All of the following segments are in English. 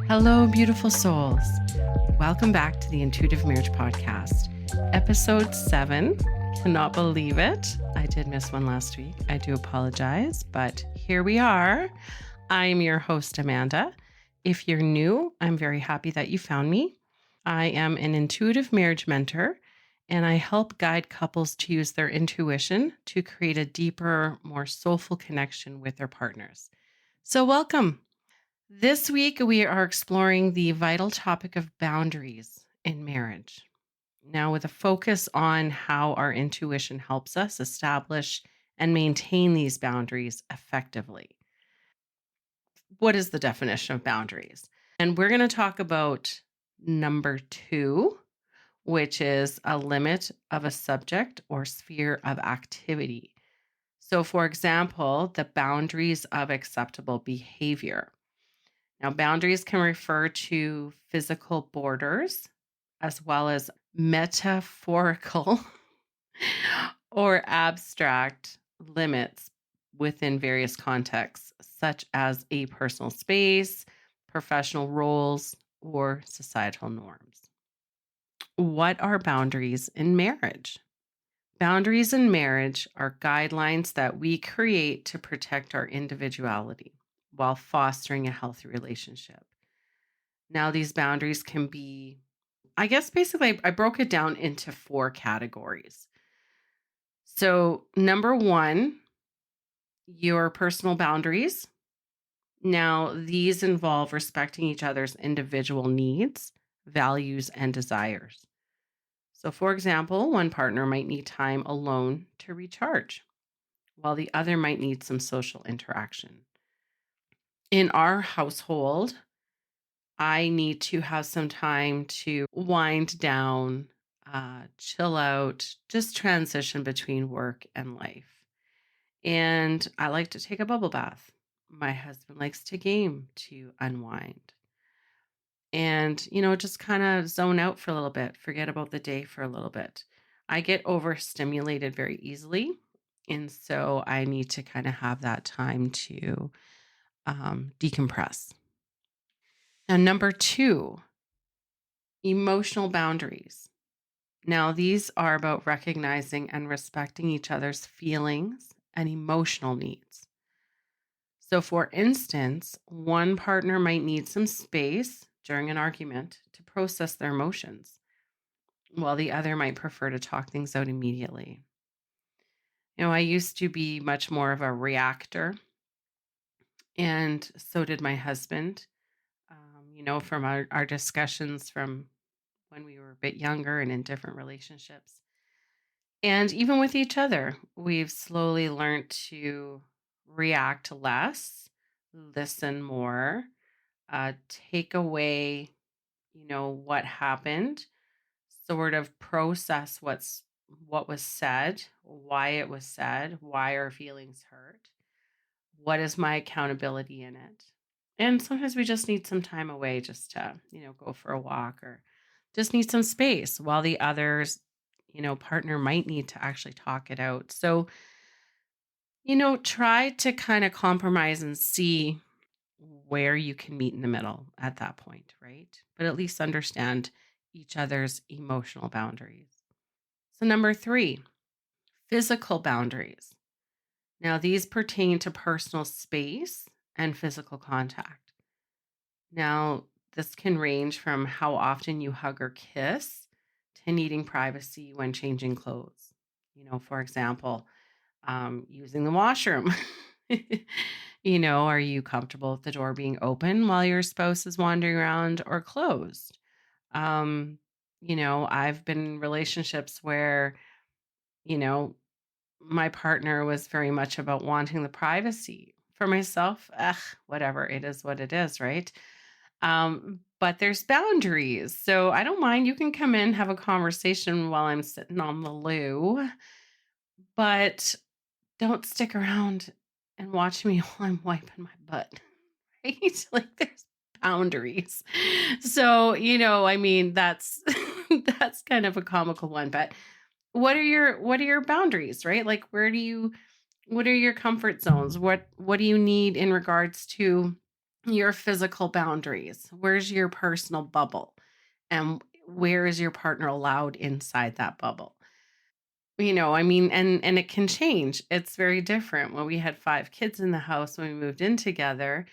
Hello, beautiful souls. Welcome back to the Intuitive Marriage Podcast, episode 7. Cannot believe it. I did miss one last week. I do apologize, but here we are. I'm your host, Amanda. If you're new, I'm very happy that you found me. I am an intuitive marriage mentor, and I help guide couples to use their intuition to create a deeper, more soulful connection with their partners. So, welcome. This week, we are exploring the vital topic of boundaries in marriage. Now, with a focus on how our intuition helps us establish and maintain these boundaries effectively. What is the definition of boundaries? And we're going to talk about number 2, which is a limit of a subject or sphere of activity. So, for example, the boundaries of acceptable behavior. Now, boundaries can refer to physical borders as well as metaphorical or abstract limits within various contexts, such as a personal space, professional roles, or societal norms. What are boundaries in marriage? Boundaries in marriage are guidelines that we create to protect our individuality while fostering a healthy relationship. Now, these boundaries can be, I guess, basically, I broke it down into 4 categories. So, number 1, your personal boundaries. Now, these involve respecting each other's individual needs, values, and desires. So, for example, one partner might need time alone to recharge, while the other might need some social interaction. In our household, I need to have some time to wind down, chill out, just transition between work and life. And I like to take a bubble bath. My husband likes to game to unwind and, just kind of zone out for a little bit, forget about the day for a little bit. I get overstimulated very easily. And so I need to kind of have that time to decompress. Now, number 2, emotional boundaries. Now, these are about recognizing and respecting each other's feelings and emotional needs. So, for instance, one partner might need some space during an argument to process their emotions, while the other might prefer to talk things out immediately. I used to be much more of a reactor, and so did my husband. From our discussions from when we were a bit younger and in different relationships. And even with each other, we've slowly learned to react less, listen more, take away, what happened, sort of process what was said, why it was said, why our feelings hurt, what is my accountability in it. And sometimes we just need some time away just to, go for a walk or just need some space while the others, partner might need to actually talk it out. So, try to kind of compromise and see where you can meet in the middle at that point, right? But at least understand each other's emotional boundaries. So, number 3, physical boundaries. Now, these pertain to personal space and physical contact. Now, this can range from how often you hug or kiss to needing privacy when changing clothes. For example, using the washroom. Are you comfortable with the door being open while your spouse is wandering around or closed? Um, I've been in relationships where, you know, my partner was very much about wanting the privacy. For myself, whatever, it is what it is, right? But there's boundaries. So I don't mind. You can come in, have a conversation while I'm sitting on the loo, but don't stick around and watch me while I'm wiping my butt. Right? Like there's boundaries. So, I mean, that's that's kind of a comical one, but what are your boundaries, right? Like what are your comfort zones? What do you need in regards to your physical boundaries. Where's your personal bubble? And where is your partner allowed inside that bubble? I mean, and it can change. It's very different. When we had 5 kids in the house when we moved in together,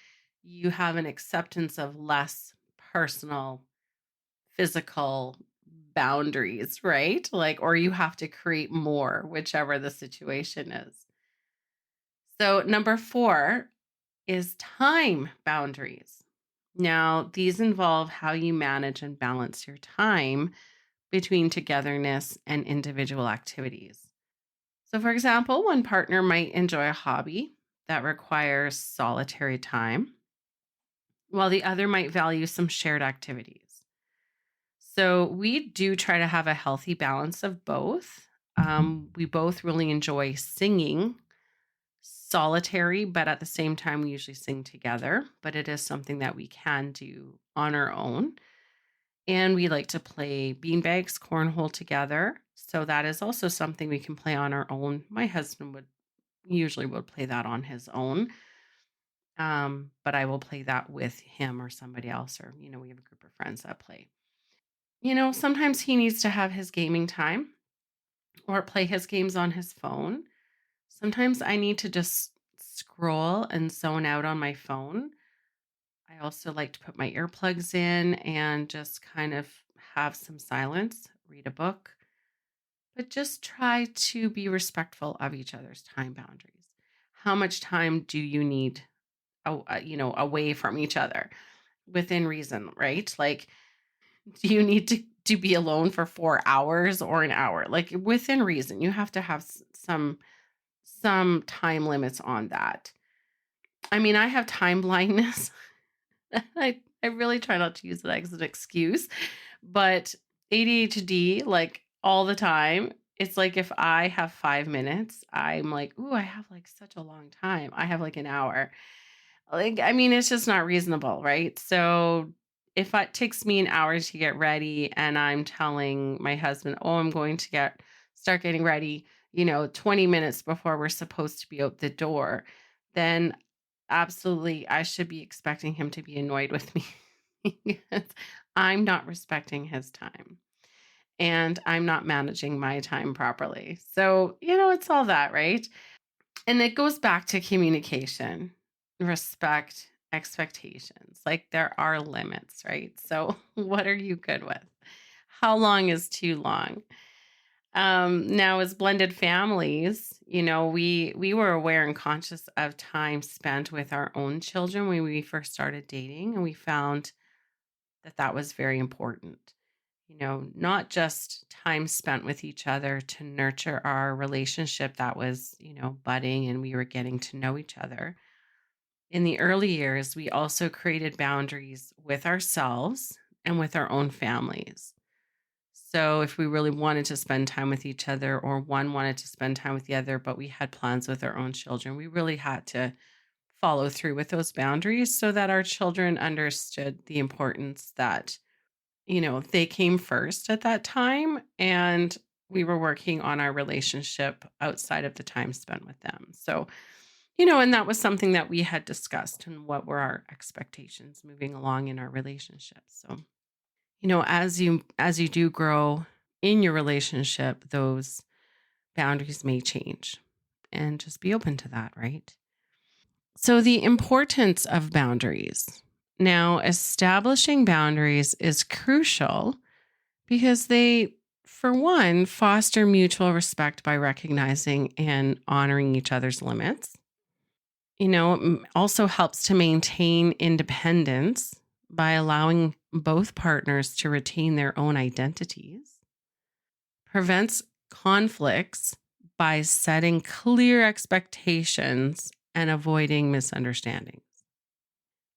you have an acceptance of less personal physical boundaries, right? Like, or you have to create more, whichever the situation is. So, number 4 is time boundaries. Now, these involve how you manage and balance your time between togetherness and individual activities. So, for example, one partner might enjoy a hobby that requires solitary time, while the other might value some shared activities. So, we do try to have a healthy balance of both. We both really enjoy singing solitary, but at the same time, we usually sing together. But it is something that we can do on our own. And we like to play beanbags, cornhole together. So that is also something we can play on our own. My husband would play that on his own. But I will play that with him or somebody else, or, we have a group of friends that play. Sometimes he needs to have his gaming time or play his games on his phone. Sometimes I need to just scroll and zone out on my phone. I also like to put my earplugs in and just kind of have some silence, read a book, but just try to be respectful of each other's time boundaries. How much time do you need, away from each other within reason, right? Like, do you need to be alone for 4 hours or an hour? Like, within reason, you have to have some time limits on that. I mean, I have time blindness. I really try not to use that as an excuse, but ADHD, like, all the time, it's like if I have 5 minutes, I'm like, "Ooh, I have, like, such a long time. I have, like, an hour." Like, I mean, it's just not reasonable, right? So, if it takes me an hour to get ready and I'm telling my husband, "Oh, I'm going to start getting ready, 20 minutes before we're supposed to be out the door," then absolutely I should be expecting him to be annoyed with me because I'm not respecting his time and I'm not managing my time properly. So, it's all that, right? And it goes back to communication, respect, expectations. Like, there are limits, right? So, what are you good with? How long is too long? Now, as blended families, we were aware and conscious of time spent with our own children when we first started dating, and we found that that was very important. Not just time spent with each other to nurture our relationship that was, budding and we were getting to know each other. In the early years, we also created boundaries with ourselves and with our own families. So if we really wanted to spend time with each other or one wanted to spend time with the other, but we had plans with our own children, we really had to follow through with those boundaries so that our children understood the importance that, they came first at that time and we were working on our relationship outside of the time spent with them. So, and that was something that we had discussed and what were our expectations moving along in our relationship. So, as you do grow in your relationship, those boundaries may change and just be open to that, right? So, the importance of boundaries. Now, establishing boundaries is crucial because they, for one, foster mutual respect by recognizing and honoring each other's limits. Also helps to maintain independence by allowing both partners to retain their own identities, prevents conflicts by setting clear expectations and avoiding misunderstandings.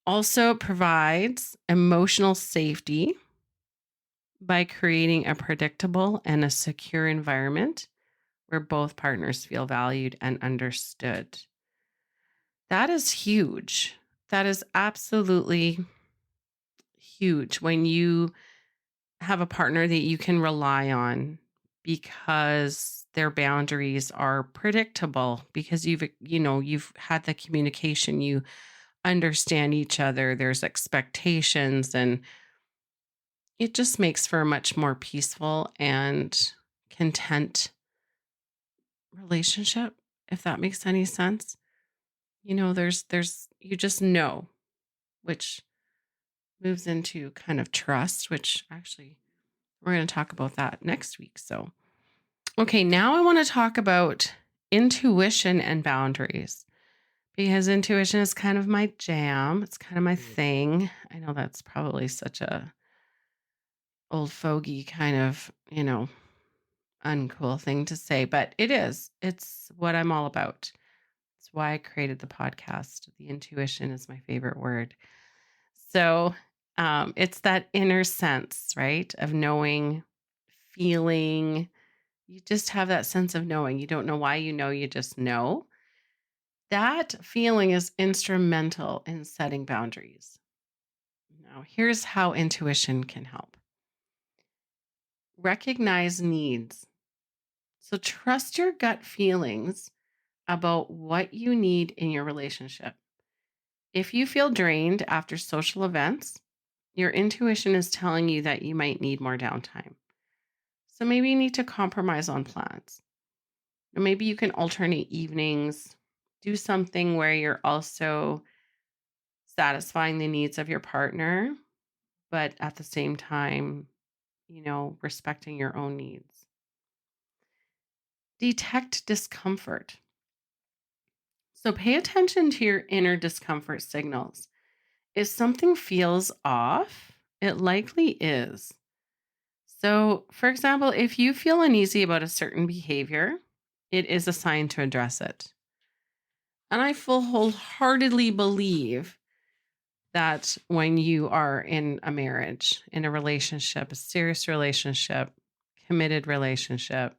Also provides emotional safety by creating a predictable and a secure environment where both partners feel valued and understood. That is huge. That is absolutely huge when you have a partner that you can rely on because their boundaries are predictable because you've had the communication, you understand each other. There's expectations, and it just makes for a much more peaceful and content relationship, if that makes any sense. There's you just know, which moves into kind of trust, which actually we're going to talk about that next week. So, okay, now I want to talk about intuition and boundaries because intuition is kind of my jam. It's kind of my thing. I know that's probably such a old fogey kind of, uncool thing to say, but it is. It's what I'm all about. It's why I created the podcast. The intuition is my favorite word. So it's that inner sense, right? Of knowing, feeling. You just have that sense of knowing. You don't know why you know, you just know. That feeling is instrumental in setting boundaries. Now, here's how intuition can help recognize needs. So trust your gut feelings about what you need in your relationship. If you feel drained after social events, your intuition is telling you that you might need more downtime. So maybe you need to compromise on plans. Or maybe you can alternate evenings, do something where you're also satisfying the needs of your partner, but at the same time, respecting your own needs. Detect discomfort. So pay attention to your inner discomfort signals. If something feels off, it likely is. So, for example, if you feel uneasy about a certain behavior, it is a sign to address it. And I full wholeheartedly believe that when you are in a marriage, in a relationship, a serious relationship, committed relationship,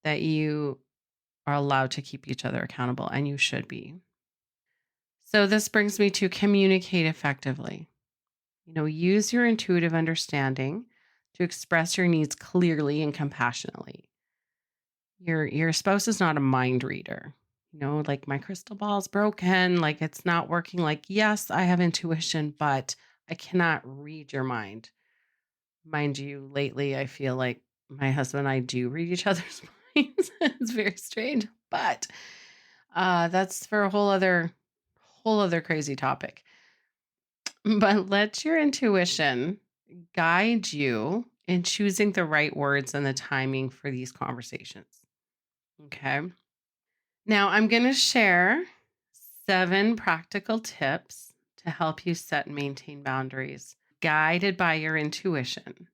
that you are allowed to keep each other accountable, and you should be. So, this brings me to communicate effectively. Use your intuitive understanding to express your needs clearly and compassionately. Your spouse is not a mind reader. Like my crystal ball's broken, like it's not working. Like, yes, I have intuition, but I cannot read your mind. Mind you, lately I feel like my husband and I do read each other's minds. It's very strange, but that's for a whole other crazy topic. But let your intuition guide you in choosing the right words and the timing for these conversations. Okay. Now I'm going to share 7 practical tips to help you set and maintain boundaries, guided by your intuition.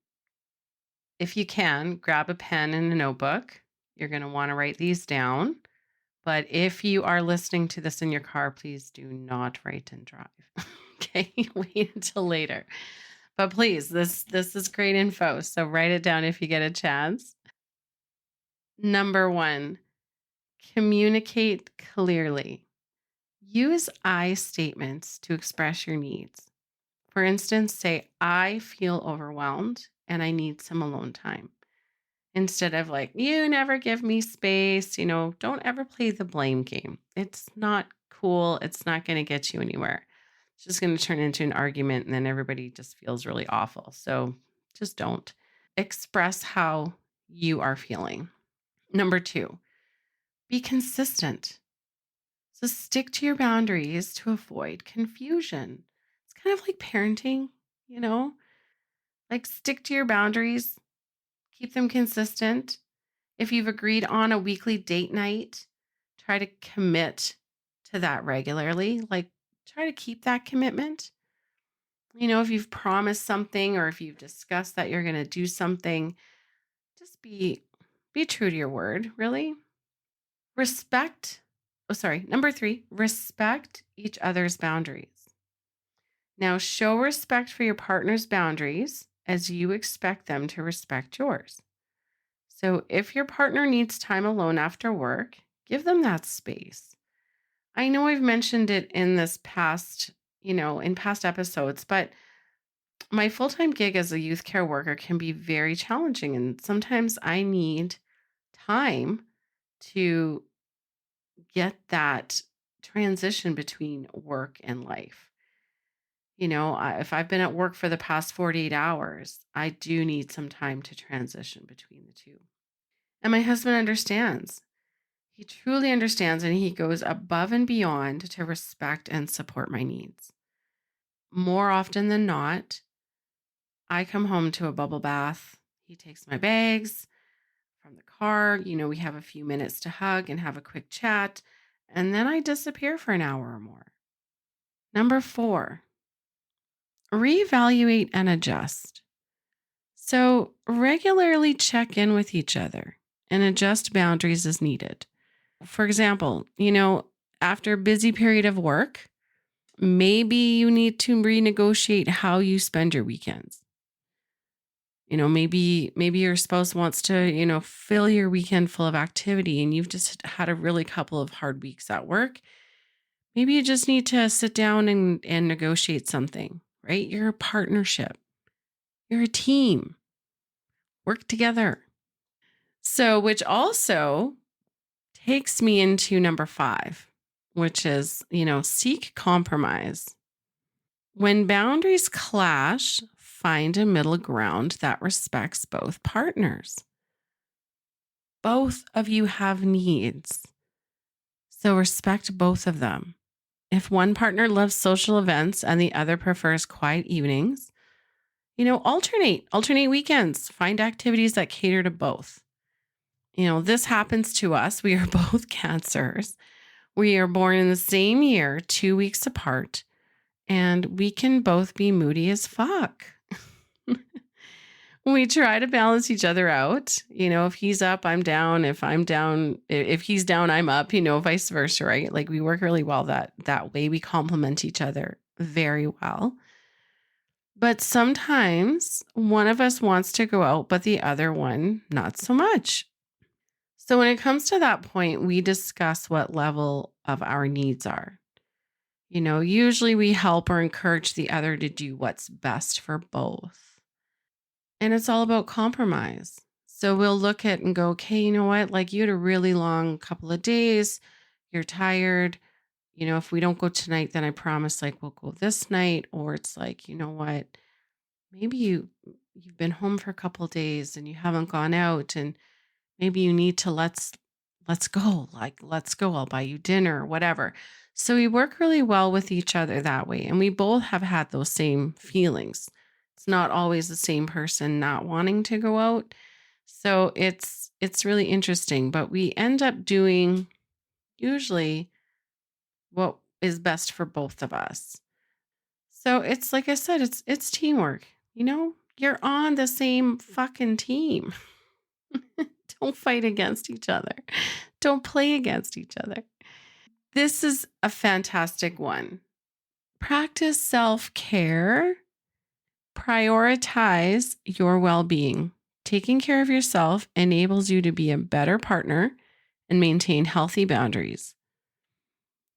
If you can, grab a pen and a notebook. You're going to want to write these down. But if you are listening to this in your car, please do not write and drive. Okay, wait until later. But please, this is great info. So write it down if you get a chance. Number 1, communicate clearly. Use I statements to express your needs. For instance, say, I feel overwhelmed and I need some alone time. Instead of like, you never give me space, don't ever play the blame game. It's not cool. It's not going to get you anywhere. It's just going to turn into an argument and then everybody just feels really awful. So just don't. Express how you are feeling. Number 2, be consistent. So stick to your boundaries to avoid confusion. It's kind of like parenting, you know, like stick to your boundaries, keep them consistent. If you've agreed on a weekly date night, try to commit to that regularly. Like try to keep that commitment. If you've promised something or if you've discussed that you're going to do something, just be true to your word, really. Respect. Oh, sorry. Number 3, respect each other's boundaries. Now, show respect for your partner's boundaries as you expect them to respect yours. So, if your partner needs time alone after work, give them that space. I know I've mentioned it in this past, in past episodes, but my full time gig as a youth care worker can be very challenging. And sometimes I need time to get that transition between work and life. If I've been at work for the past 48 hours, I do need some time to transition between the two. And my husband understands. He truly understands, and he goes above and beyond to respect and support my needs. More often than not, I come home to a bubble bath. He takes my bags from the car. We have a few minutes to hug and have a quick chat, and then I disappear for an hour or more. Number 4, reevaluate and adjust. So, regularly check in with each other and adjust boundaries as needed. For example, after a busy period of work, maybe you need to renegotiate how you spend your weekends. Maybe your spouse wants to, fill your weekend full of activity and you've just had a really couple of hard weeks at work. Maybe you just need to sit down and negotiate something, right? You're a partnership. You're a team. Work together. So, which also takes me into number 5, which is, seek compromise. When boundaries clash, find a middle ground that respects both partners. Both of you have needs, so respect both of them. If one partner loves social events and the other prefers quiet evenings, alternate weekends, find activities that cater to both. This happens to us. We are both cancers. We are born in the same year, 2 weeks apart, and we can both be moody as fuck. We try to balance each other out. If he's up, I'm down. If I'm down, if he's down, I'm up, vice versa, right? Like we work really well that way. We complement each other very well. But sometimes one of us wants to go out, but the other one, not so much. So when it comes to that point, we discuss what level of our needs are. Usually we help or encourage the other to do what's best for both. And it's all about compromise. So we'll look at and go, okay, you know what? Like you had a really long couple of days. You're tired. If we don't go tonight, then I promise like we'll go this night. Or it's like, you know what? Maybe you've been home for a couple of days and you haven't gone out, and maybe you need to let's go. Like let's go. I'll buy you dinner or whatever. So we work really well with each other that way. And we both have had those same feelings. It's not always the same person not wanting to go out. So it's really interesting, but we end up doing usually what is best for both of us. So it's like I said, it's teamwork. You're on the same fucking team. Don't fight against each other. Don't play against each other. This is a fantastic one. Practice self-care. Prioritize your well-being. Taking care of yourself enables you to be a better partner and maintain healthy boundaries.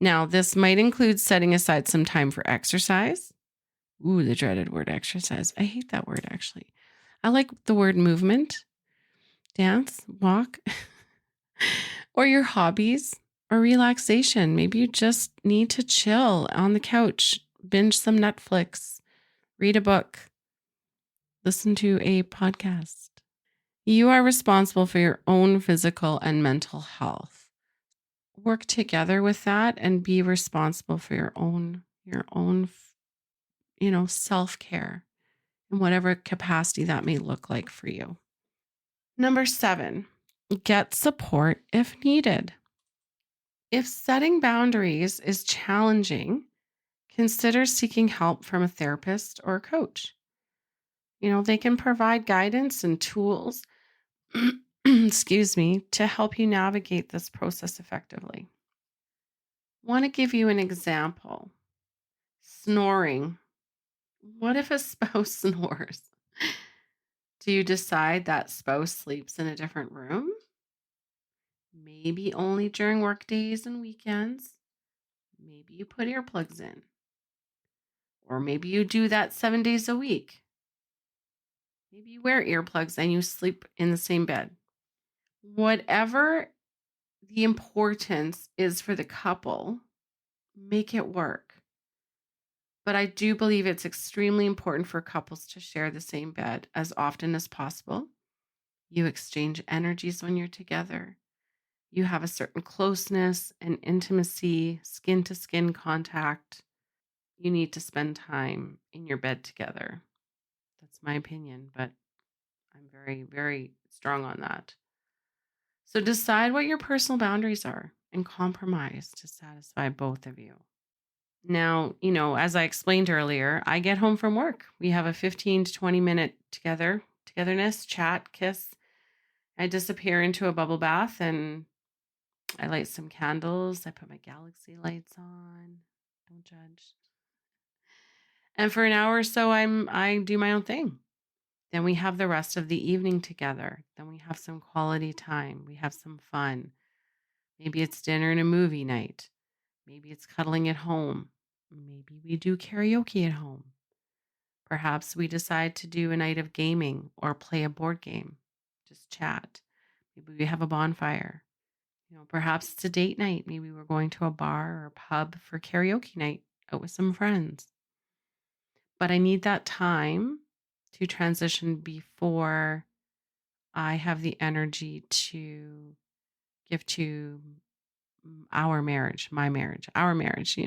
Now, this might include setting aside some time for exercise. Ooh, the dreaded word exercise. I hate that word, actually. I like the word movement, dance, walk, or your hobbies or relaxation. Maybe you just need to chill on the couch, binge some Netflix, read a book, listen to a podcast. You are responsible for your own physical and mental health. Work together with that and be responsible for your own self-care in whatever capacity that may look like for you. Number 7, get support if needed. If setting boundaries is challenging, consider seeking help from a therapist or a coach. They can provide guidance and tools, excuse me, to help you navigate this process effectively. Want to give you an example. Snoring. What if a spouse snores? Do you decide that spouse sleeps in a different room? Maybe only during work days and weekends. Maybe you put earplugs in. Or maybe you do that 7 days a week. Maybe you wear earplugs and you sleep in the same bed. Whatever the importance is for the couple, make it work. But I do believe it's extremely important for couples to share the same bed as often as possible. You exchange energies when you're together. You have a certain closeness and intimacy, skin to skin contact. You need to spend time in your bed together. That's my opinion, but I'm very, very strong on that. So decide what your personal boundaries are and compromise to satisfy both of you. Now, as I explained earlier, I get home from work. We have a 15 to 20-minute togetherness, chat, kiss. I disappear into a bubble bath and I light some candles. I put my galaxy lights on. Don't judge. And for an hour or so I do my own thing. Then we have the rest of the evening together. Then we have some quality time. We have some fun. Maybe it's dinner and a movie night. Maybe it's cuddling at home. Maybe we do karaoke at home. Perhaps we decide to do a night of gaming or play a board game. Just chat. Maybe we have a bonfire. Perhaps it's a date night. Maybe we're going to a bar or a pub for karaoke night out with some friends. But I need that time to transition before I have the energy to give to our marriage, my marriage, our marriage.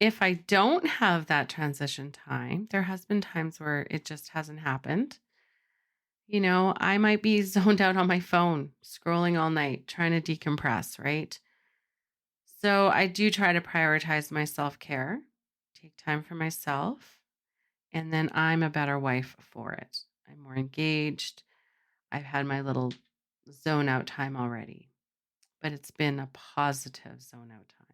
If I don't have that transition time, there has been times where it just hasn't happened. I might be zoned out on my phone, scrolling all night, trying to decompress, right? So I do try to prioritize my self-care, take time for myself, and then I'm a better wife for it. I'm more engaged. I've had my little zone out time already, but it's been a positive zone out time.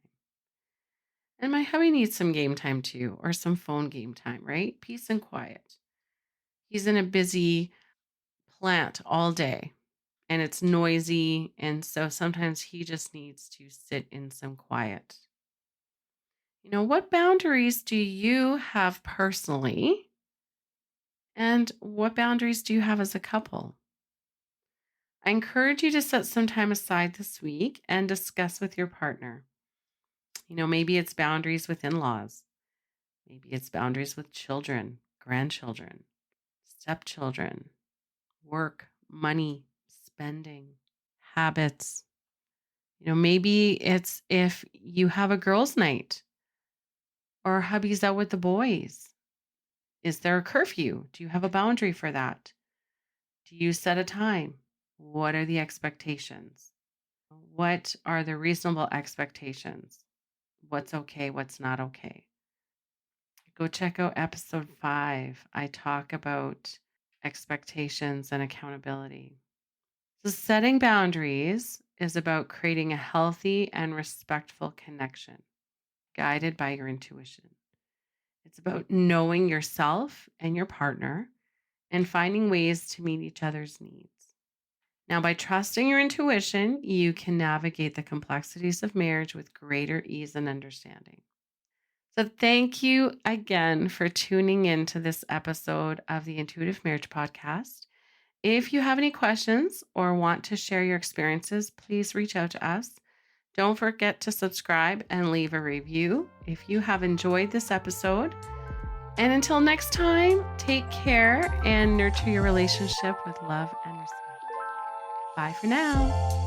And my hubby needs some game time too, or some phone game time, right? Peace and quiet. He's in a busy plant all day and it's noisy. And so sometimes he just needs to sit in some quiet. What boundaries do you have personally? And what boundaries do you have as a couple? I encourage you to set some time aside this week and discuss with your partner. Maybe it's boundaries with in laws. Maybe it's boundaries with children, grandchildren, stepchildren, work, money, spending, habits. Maybe it's if you have a girls' night or hubby's out with the boys. Is there a curfew? Do you have a boundary for that? Do you set a time? What are the expectations? What are the reasonable expectations? What's okay? What's not okay? Go check out episode 5. I talk about expectations and accountability. So, setting boundaries is about creating a healthy and respectful connection guided by your intuition. It's about knowing yourself and your partner and finding ways to meet each other's needs. Now, by trusting your intuition, you can navigate the complexities of marriage with greater ease and understanding. So, thank you again for tuning in to this episode of the Intuitive Marriage Podcast. If you have any questions or want to share your experiences, please reach out to us. Don't forget to subscribe and leave a review if you have enjoyed this episode. And until next time, take care and nurture your relationship with love and respect. Bye for now.